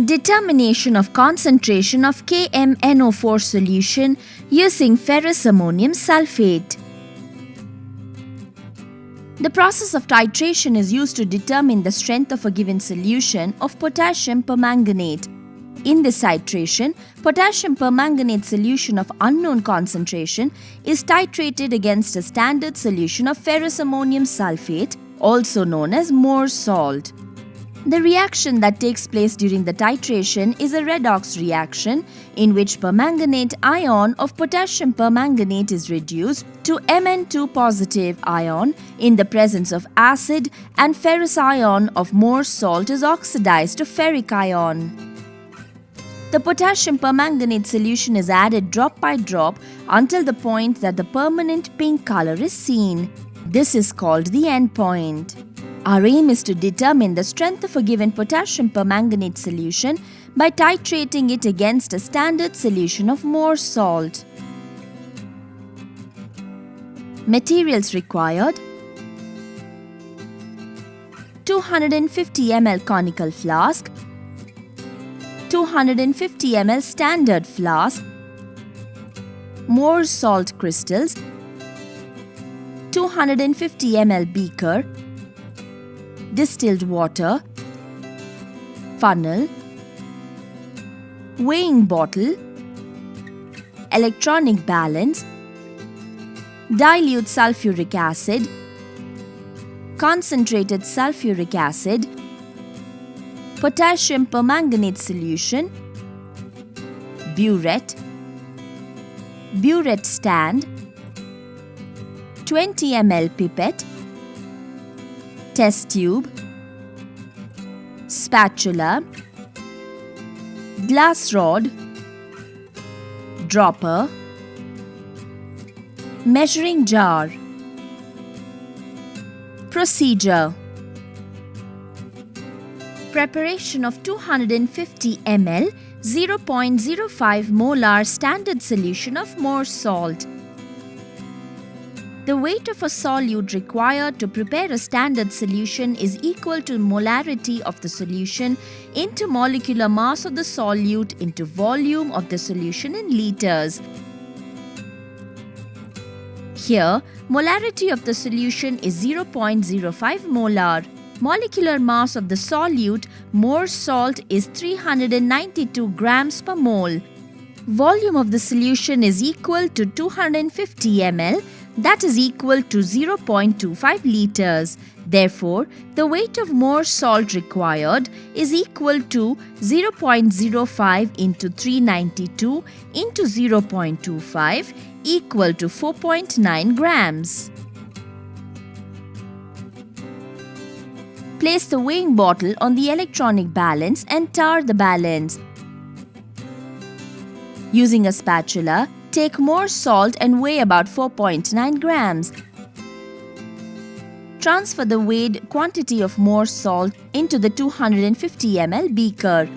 Determination of concentration of KMnO4 solution using ferrous ammonium sulphate. The process of titration is used to determine the strength of a given solution of potassium permanganate. In this titration, potassium permanganate solution of unknown concentration is titrated against a standard solution of ferrous ammonium sulphate, also known as Mohr's salt. The reaction that takes place during the titration is a redox reaction in which permanganate ion of potassium permanganate is reduced to Mn2 positive ion in the presence of acid, and ferrous ion of Mohr's salt is oxidized to ferric ion. The potassium permanganate solution is added drop by drop until the point that the permanent pink color is seen. This is called the end point. Our aim is to determine the strength of a given potassium permanganate solution by titrating it against a standard solution of Mohr's salt. Materials required: 250 ml conical flask, 250 ml standard flask, Mohr's salt crystals, 250 ml beaker, distilled water, funnel, weighing bottle, electronic balance, dilute sulfuric acid, concentrated sulfuric acid, potassium permanganate solution, burette, burette stand, 20 ml pipette, test tube, spatula, glass rod, dropper, measuring jar. Procedure: preparation of 250 ml 0.05 molar standard solution of Mohr's salt. The weight of a solute required to prepare a standard solution is equal to molarity of the solution into molecular mass of the solute into volume of the solution in liters. Here, molarity of the solution is 0.05 molar. Molecular mass of the solute, Mohr's salt, is 392 grams per mole. Volume of the solution is equal to 250 ml, that is equal to 0.25 liters. Therefore, the weight of Mohr's salt required is equal to 0.05 into 392 into 0.25 equal to 4.9 grams. Place the weighing bottle on the electronic balance and tar the balance. Using a spatula, take Mohr's salt and weigh about 4.9 grams. Transfer the weighed quantity of Mohr's salt into the 250 ml beaker.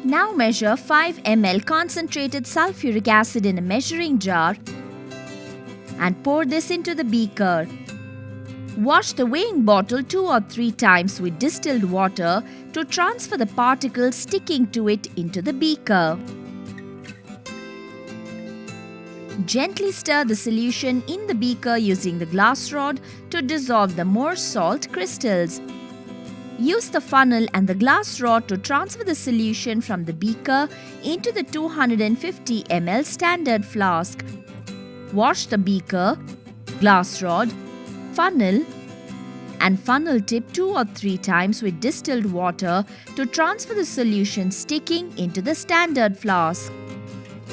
Now measure 5 ml concentrated sulfuric acid in a measuring jar and pour this into the beaker. Wash the weighing bottle 2 or 3 times with distilled water to transfer the particles sticking to it into the beaker. Gently stir the solution in the beaker using the glass rod to dissolve the Mohr's salt crystals. Use the funnel and the glass rod to transfer the solution from the beaker into the 250 ml standard flask. Wash the beaker, glass rod, funnel and funnel tip 2 or 3 times with distilled water to transfer the solution sticking into the standard flask.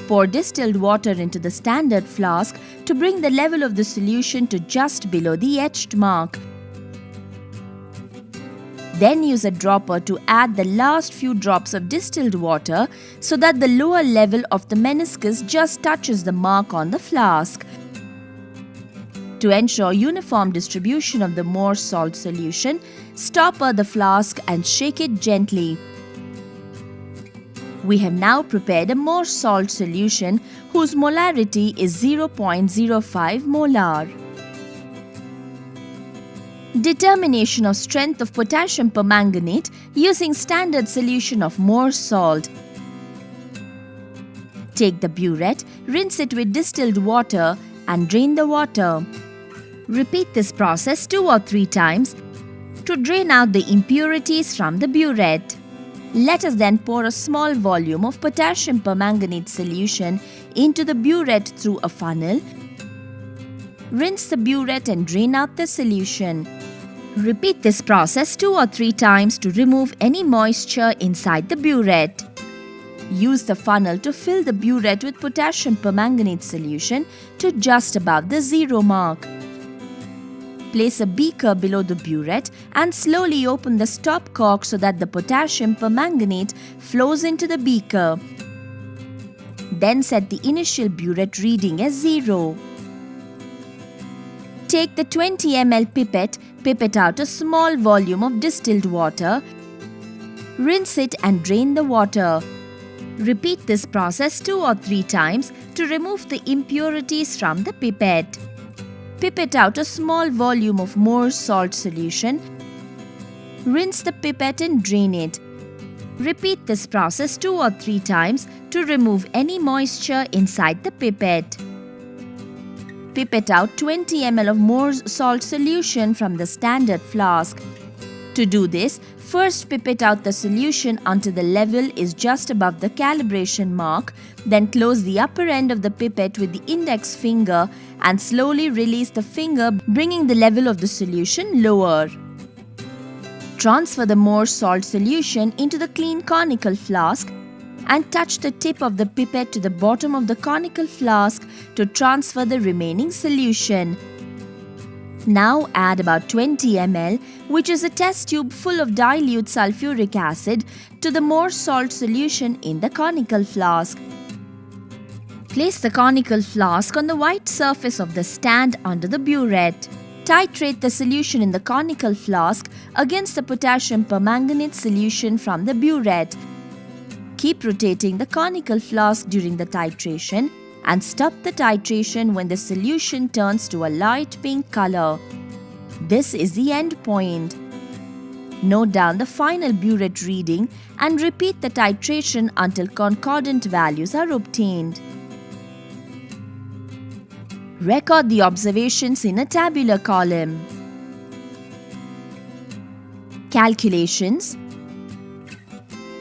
Pour distilled water into the standard flask to bring the level of the solution to just below the etched mark. Then use a dropper to add the last few drops of distilled water so that the lower level of the meniscus just touches the mark on the flask. To ensure uniform distribution of the Mohr's salt solution, stopper the flask and shake it gently. We have now prepared a Mohr's salt solution whose molarity is 0.05 molar. Determination of strength of potassium permanganate using standard solution of Morse salt. Take the burette, rinse it with distilled water and drain the water. Repeat this process 2 or 3 times to drain out the impurities from the burette. Let us then pour a small volume of potassium permanganate solution into the burette through a funnel. Rinse the burette and drain out the solution. Repeat this process 2 or 3 times to remove any moisture inside the burette. Use the funnel to fill the burette with potassium permanganate solution to just above the 0 mark. Place a beaker below the burette and slowly open the stop cork so that the potassium permanganate flows into the beaker. Then set the initial burette reading as 0. Take the 20 ml pipette out a small volume of distilled water. Rinse it and drain the water. Repeat this process 2 or 3 times to remove the impurities from the pipette. Pipette out a small volume of Morse salt solution. Rinse the pipette and drain it. Repeat this process 2 or 3 times to remove any moisture inside the pipette. Pipette out 20 ml of Morse salt solution from the standard flask. To do this, first pipette out the solution until the level is just above the calibration mark, then close the upper end of the pipette with the index finger and slowly release the finger, bringing the level of the solution lower. Transfer the Morse salt solution into the clean conical flask and touch the tip of the pipette to the bottom of the conical flask to transfer the remaining solution. Now add about 20 ml, which is a test tube full of dilute sulfuric acid, to the Morse salt solution in the conical flask. Place the conical flask on the white surface of the stand under the burette. Titrate the solution in the conical flask against the potassium permanganate solution from the burette. Keep rotating the conical flask during the titration and stop the titration when the solution turns to a light pink color. This is the end point. Note down the final burette reading and repeat the titration until concordant values are obtained. Record the observations in a tabular column. Calculations.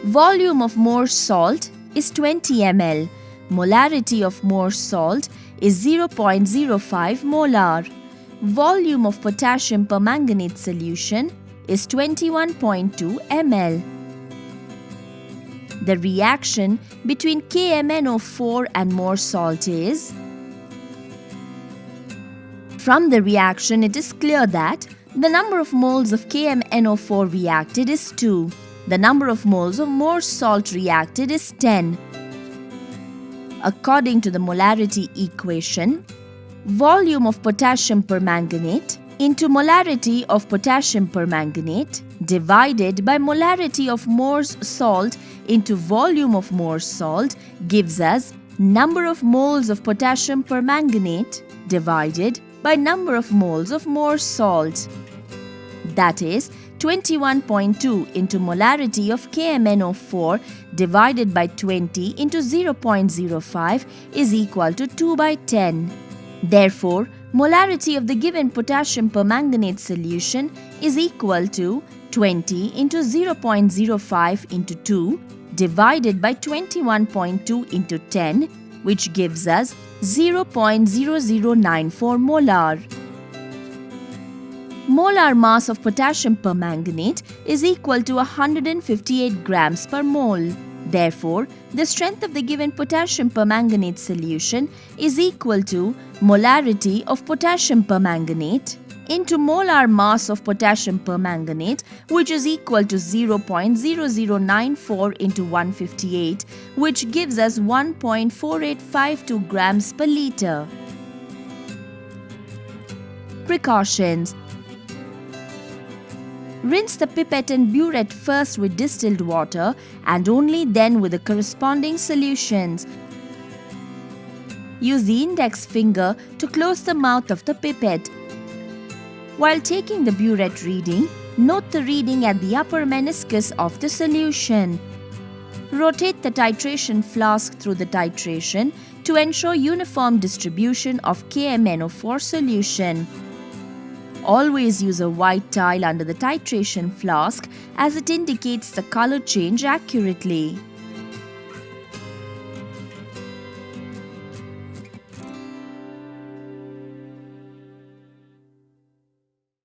Volume of Morse salt is 20 ml. Molarity of Morse salt is 0.05 molar. Volume of potassium permanganate solution is 21.2 ml. The reaction between KMnO4 and Morse salt is. From the reaction, it is clear that the number of moles of KMnO4 reacted is 2. The number of moles of Morse salt reacted is 10. According to the molarity equation, volume of potassium permanganate into molarity of potassium permanganate divided by molarity of Morse salt into volume of Morse salt gives us number of moles of potassium permanganate divided by number of moles of Morse salt. That is 21.2 into molarity of KMnO4 divided by 20 into 0.05 is equal to 2 by 10. Therefore, molarity of the given potassium permanganate solution is equal to 20 into 0.05 into 2 divided by 21.2 into 10, which gives us 0.0094 molar. Molar mass of potassium permanganate is equal to 158 grams per mole. Therefore, the strength of the given potassium permanganate solution is equal to molarity of potassium permanganate into molar mass of potassium permanganate, which is equal to 0.0094 into 158, which gives us 1.4852 grams per liter. Precautions. Rinse the pipette and burette first with distilled water and only then with the corresponding solutions. Use the index finger to close the mouth of the pipette. While taking the burette reading, note the reading at the upper meniscus of the solution. Rotate the titration flask through the titration to ensure uniform distribution of KMnO4 solution. Always use a white tile under the titration flask as it indicates the color change accurately.